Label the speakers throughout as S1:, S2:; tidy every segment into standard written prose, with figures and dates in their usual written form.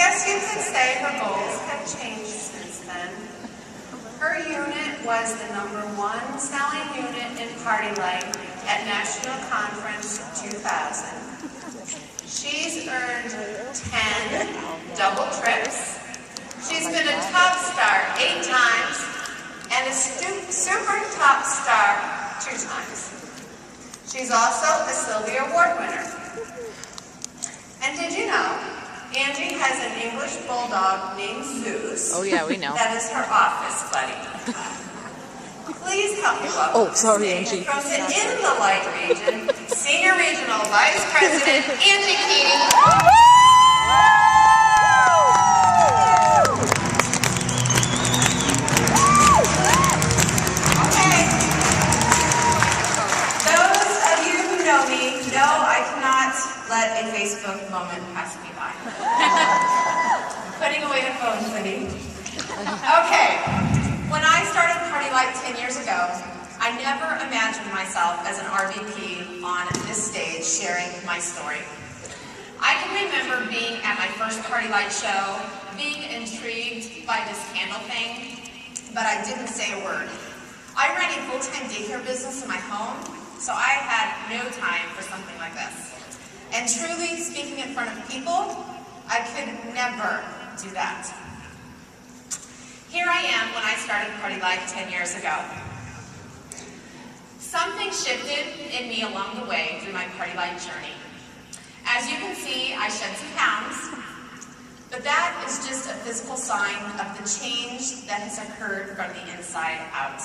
S1: guess you could say her goals have changed since then. Her unit was the #1 selling unit in Party Light at National Conference 2000. She's earned 10 double trips. She's been a top star 8 times and a super top star 2 times. She's also a Sylvia Award winner. And did you know, Angie has an English bulldog named Zeus.
S2: Oh yeah, we know.
S1: That is her office buddy. Please help me welcome.
S2: Oh, sorry, Angie.
S1: From the In the Light region, Senior Regional Vice President Angie Keating. Okay. Those of you who know me know I cannot let a Facebook moment pass me by. Putting away the phone, Cindy. Okay. When I started Party Light 10 years ago, I never imagined myself as an RVP on this stage sharing my story. I can remember being at my first Party Light show, being intrigued by this candle thing, but I didn't say a word. I ran a full-time daycare business in my home, so I had no time for something like this. And truly, speaking in front of people, I could never do that. Here I am when I started Party Light 10 years ago. Something shifted in me along the way through my Party Light journey. As you can see, I shed some pounds, but that is just a physical sign of the change that has occurred from the inside out.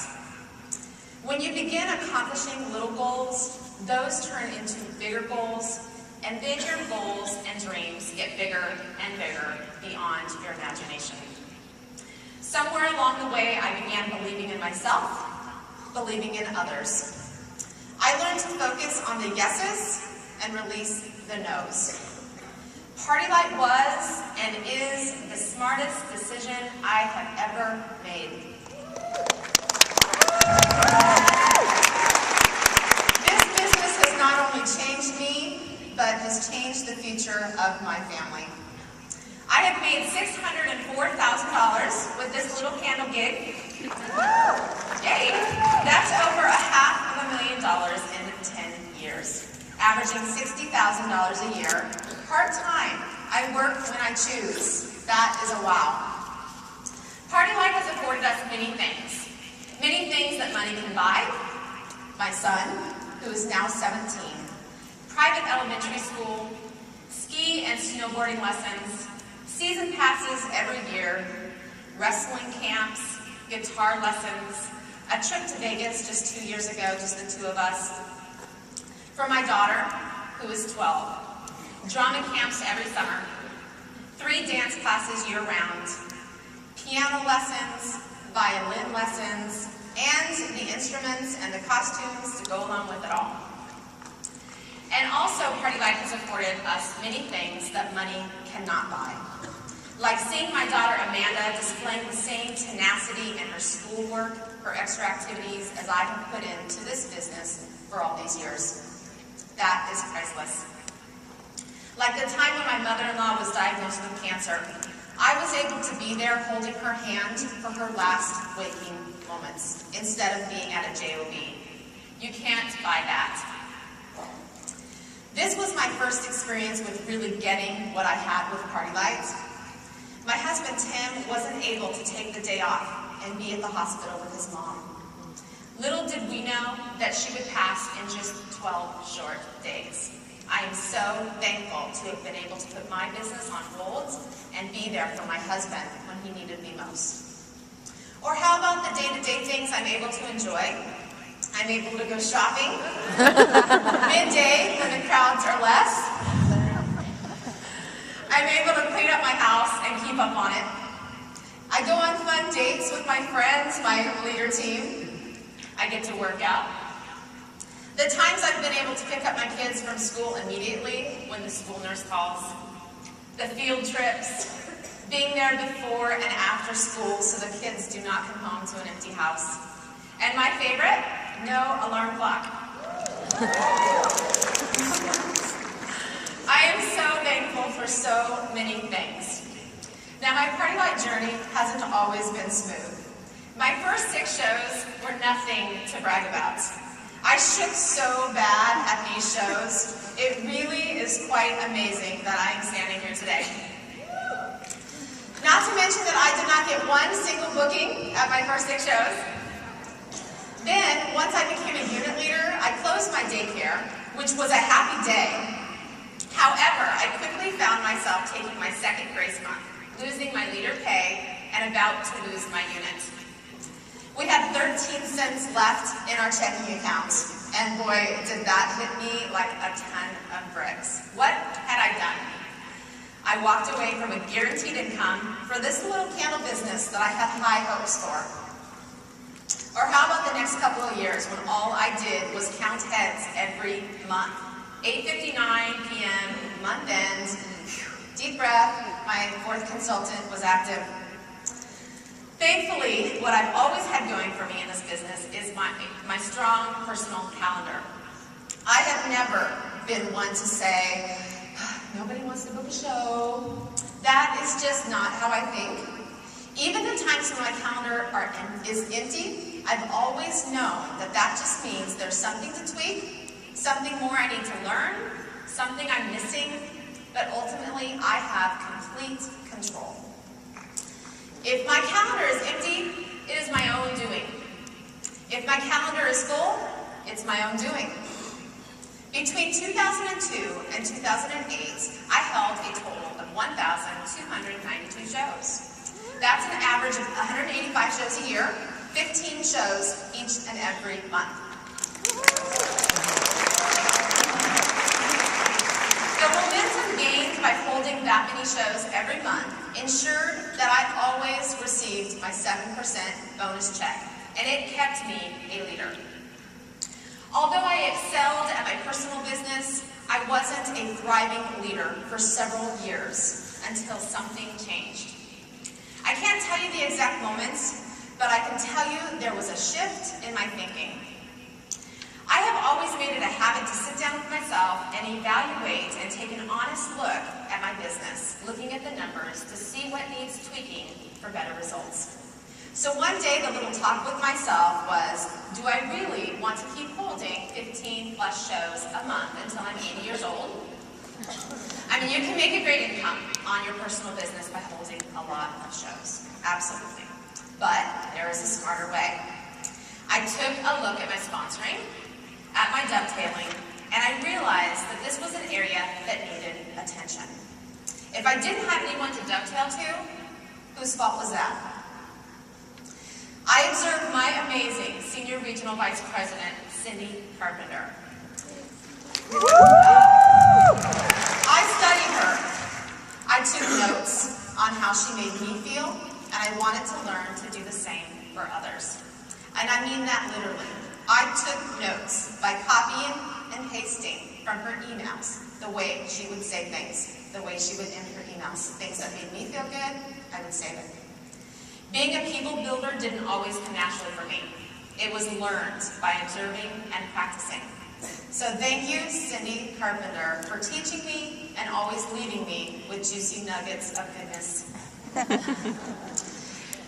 S1: When you begin accomplishing little goals, those turn into bigger goals, and then your goals and dreams get bigger and bigger beyond your imagination. Somewhere along the way, I began believing in myself, believing in others. I learned to focus on the yeses and release the no's. Party Light was and is the smartest decision I have ever made. This business has not only changed me, but has changed the future of my family. I have made $604,000 with this little candle gig. Yay! That's over $500,000 in 10 years, averaging $60,000 a year. Part-time. I work when I choose. That is a wow. Party Light has afforded us many things. Many things that money can buy. My son, who is now 17. Private elementary school. Ski and snowboarding lessons. Season passes every year, wrestling camps, guitar lessons, a trip to Vegas just 2 years ago, just the 2 of us. For my daughter, who is 12, drama camps every summer, 3 dance classes year-round, piano lessons, violin lessons, and the instruments and the costumes to go along with it all. And also, Party Light has afforded us many things that money cannot buy. Like seeing my daughter Amanda displaying the same tenacity in her schoolwork, her extra activities, as I have put into this business for all these years. That is priceless. Like the time when my mother-in-law was diagnosed with cancer, I was able to be there holding her hand for her last waking moments, instead of being at a JOB. You can't buy that. This was my first experience with really getting what I had with Party Light. My husband, Tim, wasn't able to take the day off and be at the hospital with his mom. Little did we know that she would pass in just 12 short days. I am so thankful to have been able to put my business on hold and be there for my husband when he needed me most. Or how about the day-to-day things I'm able to enjoy? I'm able to go shopping midday when the crowds are less. I'm able to clean up my house and keep up on it. I go on fun dates with my friends, my leader team. I get to work out. The times I've been able to pick up my kids from school immediately when the school nurse calls. The field trips. Being there before and after school so the kids do not come home to an empty house. And my favorite, no alarm clock. I am so thankful for so many things. journey hasn't always been smooth. My first 6 shows were nothing to brag about. I shook so bad at these shows. It really is quite amazing that I am standing here today. Not to mention that I did not get one single booking at my first 6 shows. Then, once I became a unit leader, I closed my daycare, which was a happy day. However, I quickly found myself taking my second grace month, losing my leader pay, and about to lose my unit. We had 13 cents left in our checking account, and boy, did that hit me like a ton of bricks. What had I done? I walked away from a guaranteed income for this little candle business that I had high hopes for. Or how about the next couple of years when all I did was count heads every month? 8:59 p.m., month end, deep breath, my 4th consultant was active. Thankfully, what I've always had going for me in this business is my strong personal calendar. I have never been one to say, nobody wants to book a show. That is just not how I think. Even the times when my calendar is empty, I've always known that that just means there's something to tweak, something more I need to learn, something I'm missing, but ultimately I have complete control. If my calendar is empty, it is my own doing. If my calendar is full, it's my own doing. Between 2002 and 2008, I held a total of 1,292 shows. That's an average of 185 shows a year, 15 shows each and every month. The momentum gained by holding that many shows every month ensured that I always received my 7% bonus check, and it kept me a leader. Although I excelled at my personal business, I wasn't a thriving leader for several years until something changed. I can't tell you the exact moments, but I can tell you there was a shift in my thinking. I have always made it a habit to sit down with myself and evaluate and take an honest look at my business, looking at the numbers to see what needs tweaking for better results. So one day the little talk with myself was, do I really want to keep holding 15 plus shows a month until I'm 80 years old? I mean, you can make a great income on your personal business by holding a lot of shows, absolutely. But there is a smarter way. I took a look at my sponsoring, at my dovetailing, and I realized that this was an area that needed attention. If I didn't have anyone to dovetail to, whose fault was that? I observed my amazing Senior Regional Vice President, Cindy Carpenter. I studied her. I took notes on how she made me feel, and I wanted to learn to do the same for others. And I mean that literally. I took notes by copying and pasting from her emails, the way she would say things, the way she would end her emails. Things that made me feel good, I would save it. Being a people builder didn't always come naturally for me. It was learned by observing and practicing. So thank you, Cindy Carpenter, for teaching me and always leaving me with juicy nuggets of goodness.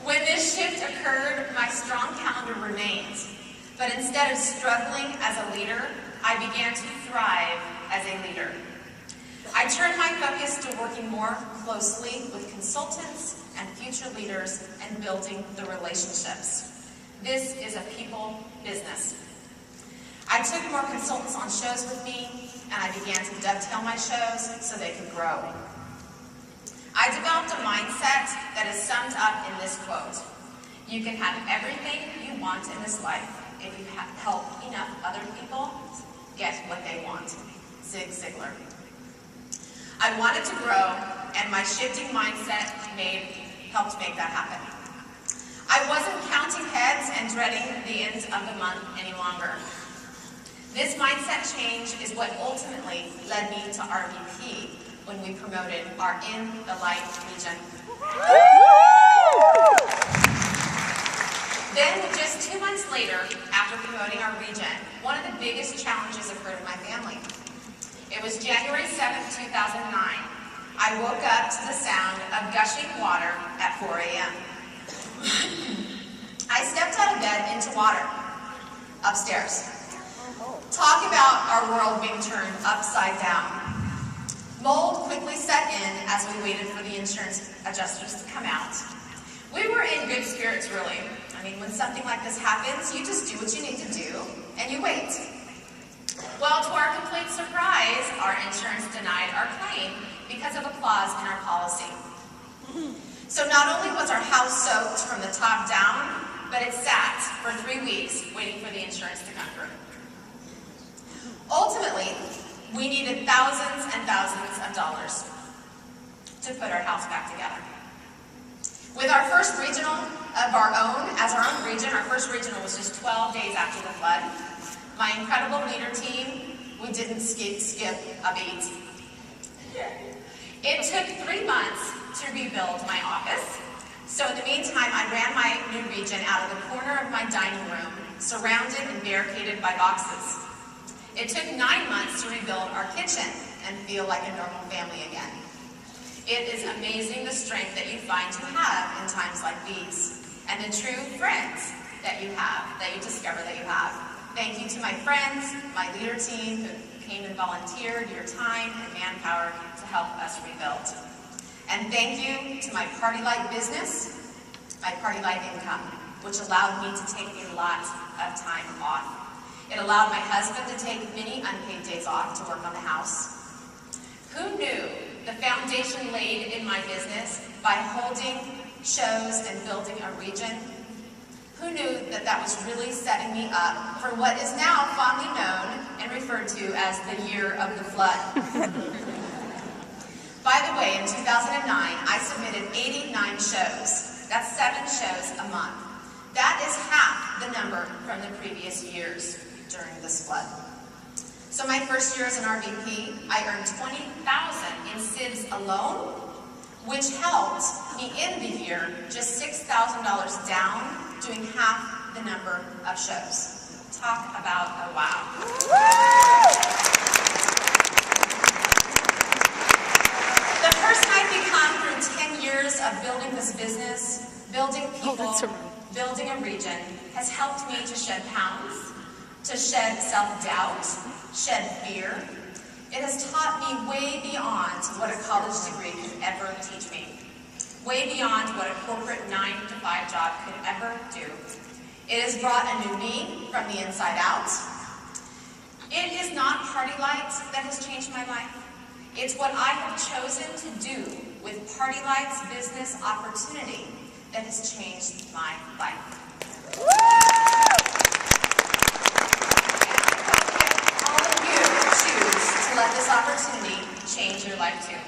S1: When this shift occurred, my strong calendar remained. But instead of struggling as a leader, I began to thrive as a leader. I turned my focus to working more closely with consultants and future leaders and building the relationships. This is a people business. I took more consultants on shows with me, and I began to dovetail my shows so they could grow. I developed a mindset that is summed up in this quote: you can have everything you want in this life if you help enough other people get what they want. Zig Ziglar. I wanted to grow, and my shifting mindset helped make that happen. I wasn't counting heads and dreading the end of the month any longer. This mindset change is what ultimately led me to RVP when we promoted our In the Light region. Then, just 2 months later, after promoting our region, one of the biggest challenges occurred in my family. It was January 7th, 2009. I woke up to the sound of of gushing water at 4 a.m. I stepped out of bed into water, upstairs. Talk about our world being turned upside down. Mold quickly set in as we waited for the insurance adjusters to come out. We were in good spirits, really. I mean, when something like this happens, you just do what you need to do, and you wait. Well, to our complete surprise, our insurance denied our claim because of a clause in our policy. So not only was our house soaked from the top down, but it sat for 3 weeks waiting for the insurance to come through. Ultimately, we needed thousands and thousands of dollars to put our house back together. With our first regional of our own, as our own region, our first regional was just 12 days after the flood. My incredible leader team, we didn't skip a beat. It took 3 months to rebuild my office. So in the meantime, I ran my new region out of the corner of my dining room, surrounded and barricaded by boxes. It took 9 months to rebuild our kitchen and feel like a normal family again. It is amazing the strength that you find to have in times like these, and the true friends that you have, that you discover that you have. Thank you to my friends, my leader team, who came and volunteered your time and manpower to help us rebuild. And thank you to my Party Light business, my Party Light income, which allowed me to take a lot of time off. It allowed my husband to take many unpaid days off to work on the house. Who knew the foundation laid in my business by holding shows and building a region? Who knew that that was really setting me up for what is now fondly known and referred to as the year of the flood? By the way, in 2009, I submitted 89 shows. That's 7 shows a month. That is half the number from the previous years during this flood. So my first year as an RVP, I earned $20,000 in SIBs alone, which helped me end the year just $6,000 down, doing half the number of shows. Talk about a wow. The person I've become through 10 years of building this business, building people, building a region, has helped me to shed pounds, to shed self-doubt, shed fear. It has taught me way beyond what a college degree could ever teach me, way beyond what a corporate 9-to-5 job could ever do. It has brought a new me from the inside out. It is not Party Lights that has changed my life. It's what I have chosen to do with Party Lights business opportunity that has changed my life. All of you choose to let this opportunity change your life too.